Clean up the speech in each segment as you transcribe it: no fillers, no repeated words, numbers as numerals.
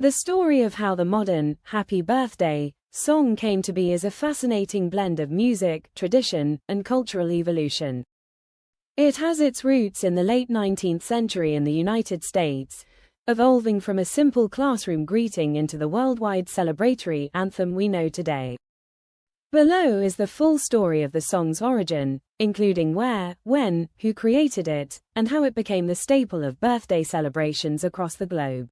The story of how the modern "Happy Birthday" song came to be is a fascinating blend of music, tradition, and cultural evolution. It has its roots in the late 19th century in the United States, evolving from a simple classroom greeting into the worldwide celebratory anthem we know today. Below is the full story of the song's origin, including where, when, who created it, and how it became the staple of birthday celebrations across the globe.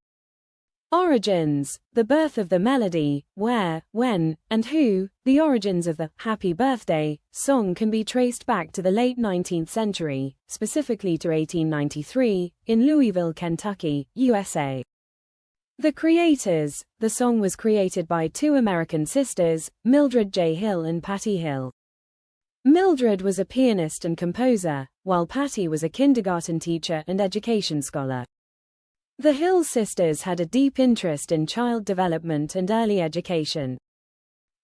Origins: the birth of the melody, where, when, and who. The origins of the "Happy Birthday" song can be traced back to the late 19th century, specifically to 1893, in Louisville, Kentucky, USA. The creators: the song was created by two American sisters, Mildred J. Hill and Patty Hill. Mildred was a pianist and composer, while Patty was a kindergarten teacher and education scholar. The Hill sisters had a deep interest in child development and early education.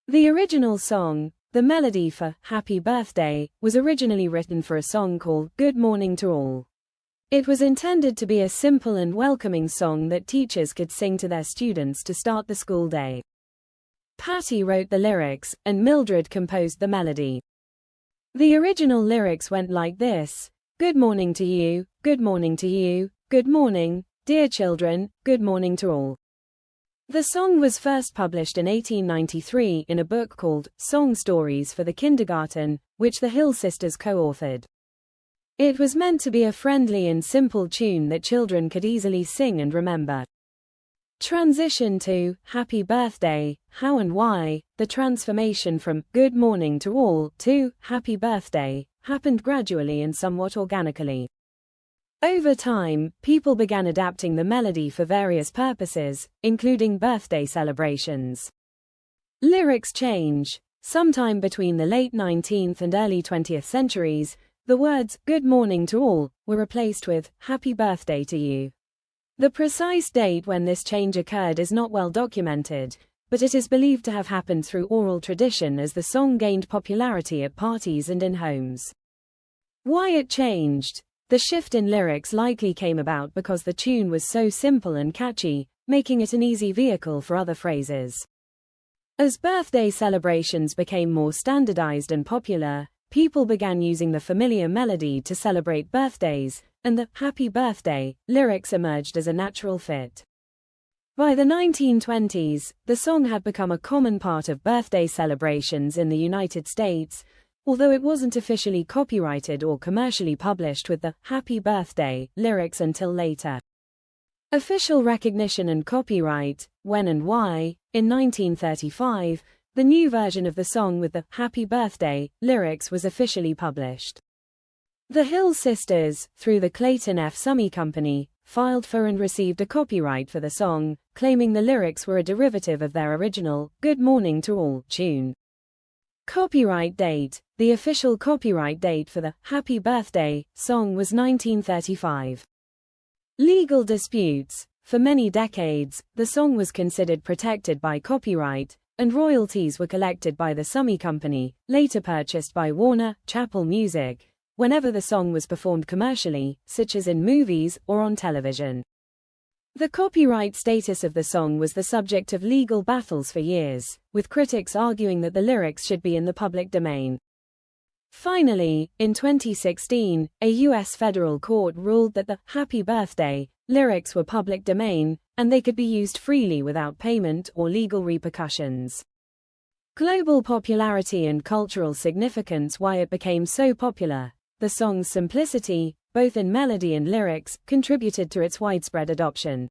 The original song, the melody for "Happy Birthday," was originally written for a song called "Good Morning to All." It was intended to be a simple and welcoming song that teachers could sing to their students to start the school day. Patty wrote the lyrics, and Mildred composed the melody. The original lyrics went like this: "Good morning to you, good morning to you, good morning, dear children, good morning to all." The song was first published in 1893 in a book called Song Stories for the Kindergarten, which the Hill sisters co-authored. It was meant to be a friendly and simple tune that children could easily sing and remember. Transition to "Happy Birthday," how and why. The transformation from "Good Morning to All" to "Happy Birthday" happened gradually and somewhat organically. Over time, people began adapting the melody for various purposes, including birthday celebrations. Lyrics change. Sometime between the late 19th and early 20th centuries, the words "Good morning to all" were replaced with "Happy Birthday to you." The precise date when this change occurred is not well documented, but it is believed to have happened through oral tradition as the song gained popularity at parties and in homes. Why it changed? The shift in lyrics likely came about because the tune was so simple and catchy, making it an easy vehicle for other phrases. As birthday celebrations became more standardized and popular, people began using the familiar melody to celebrate birthdays, and the "Happy Birthday" lyrics emerged as a natural fit. By the 1920s, the song had become a common part of birthday celebrations in the United States, although it wasn't officially copyrighted or commercially published with the "Happy Birthday" lyrics until later. Official recognition and copyright: when and why. In 1935, the new version of the song with the "Happy Birthday" lyrics was officially published. The Hill sisters, through the Clayton F. Summy Company, filed for and received a copyright for the song, claiming the lyrics were a derivative of their original "Good Morning to All" tune. Copyright date: the official copyright date for the "Happy Birthday" song was 1935. Legal disputes: for many decades, the song was considered protected by copyright, and royalties were collected by the Summy Company, later purchased by Warner Chappell Music, whenever the song was performed commercially, such as in movies or on television. The copyright status of the song was the subject of legal battles for years, with critics arguing that the lyrics should be in the public domain. Finally, in 2016, a U.S. federal court ruled that the "Happy Birthday" lyrics were public domain, and they could be used freely without payment or legal repercussions. Global popularity and cultural significance: why it became so popular. The song's simplicity, both in melody and lyrics, contributed to its widespread adoption.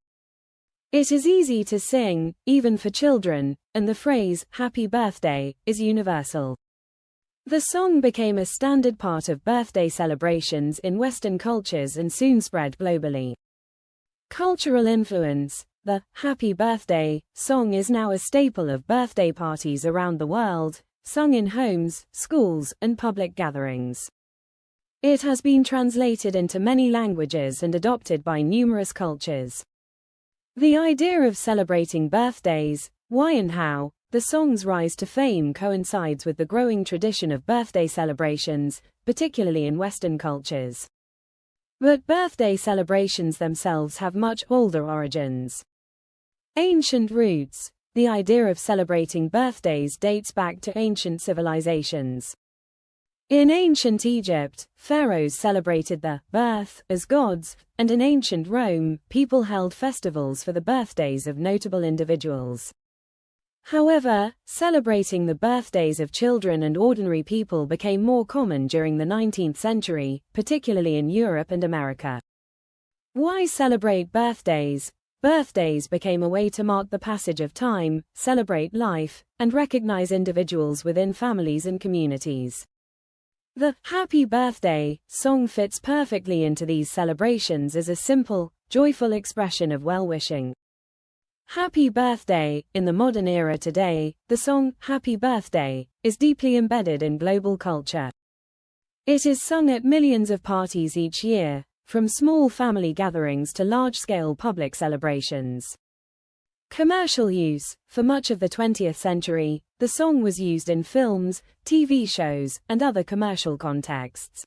It is easy to sing, even for children, and the phrase "Happy Birthday" is universal. The song became a standard part of birthday celebrations in Western cultures and soon spread globally. Cultural influence: the "Happy Birthday" song is now a staple of birthday parties around the world, sung in homes, schools, and public gatherings. It has been translated into many languages and adopted by numerous cultures. The idea of celebrating birthdays, why and how. The song's rise to fame coincides with the growing tradition of birthday celebrations, particularly in Western cultures. But birthday celebrations themselves have much older origins. Ancient roots. The idea of celebrating birthdays dates back to ancient civilizations. In ancient Egypt, pharaohs celebrated the birth as gods, and in ancient Rome, people held festivals for the birthdays of notable individuals. However, celebrating the birthdays of children and ordinary people became more common during the 19th century, particularly in Europe and America. Why celebrate birthdays? Birthdays became a way to mark the passage of time, celebrate life, and recognize individuals within families and communities. The Happy Birthday song fits perfectly into these celebrations as a simple, joyful expression of well-wishing. Happy Birthday. In the modern era today, the song Happy Birthday is deeply embedded in global culture. It is sung at millions of parties each year, from small family gatherings to large-scale public celebrations. Commercial use. For much of the 20th century, the song was used in films, TV shows, and other commercial contexts.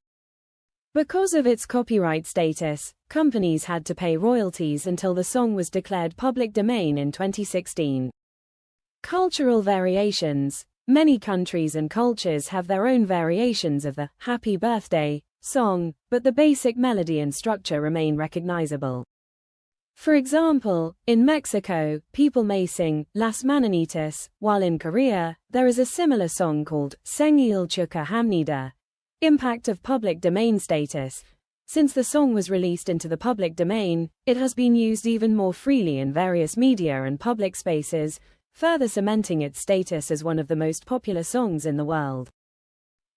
Because of its copyright status, companies had to pay royalties until the song was declared public domain in 2016. Cultural variations. Many countries and cultures have their own variations of the Happy Birthday song, but the basic melody and structure remain recognizable. For example, in Mexico, people may sing Las Mañanitas, while in Korea, there is a similar song called Sengil Chuka Hamnida. Impact of public domain status. Since the song was released into the public domain, it has been used even more freely in various media and public spaces, further cementing its status as one of the most popular songs in the world.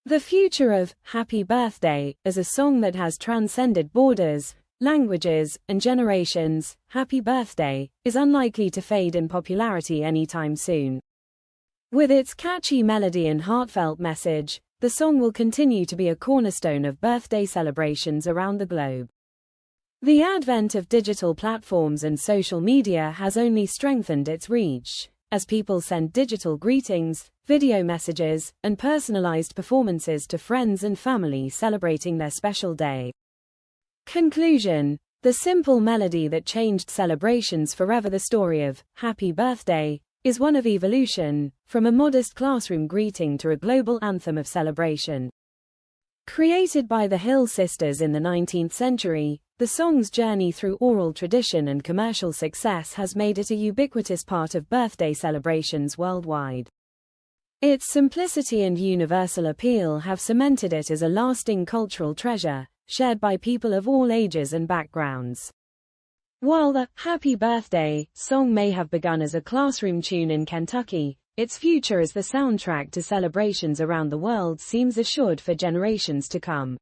The future of Happy Birthday, as a song that has transcended borders, languages, and generations, Happy Birthday is unlikely to fade in popularity anytime soon. With its catchy melody and heartfelt message, the song will continue to be a cornerstone of birthday celebrations around the globe. The advent of digital platforms and social media has only strengthened its reach, as people send digital greetings, video messages, and personalized performances to friends and family celebrating their special day. Conclusion. The simple melody that changed celebrations forever. The story of Happy Birthday is one of evolution, from a modest classroom greeting to a global anthem of celebration. Created by the Hill Sisters in the 19th century, the song's journey through oral tradition and commercial success has made it a ubiquitous part of birthday celebrations worldwide. Its simplicity and universal appeal have cemented it as a lasting cultural treasure, shared by people of all ages and backgrounds. While the Happy Birthday song may have begun as a classroom tune in Kentucky, its future as the soundtrack to celebrations around the world seems assured for generations to come.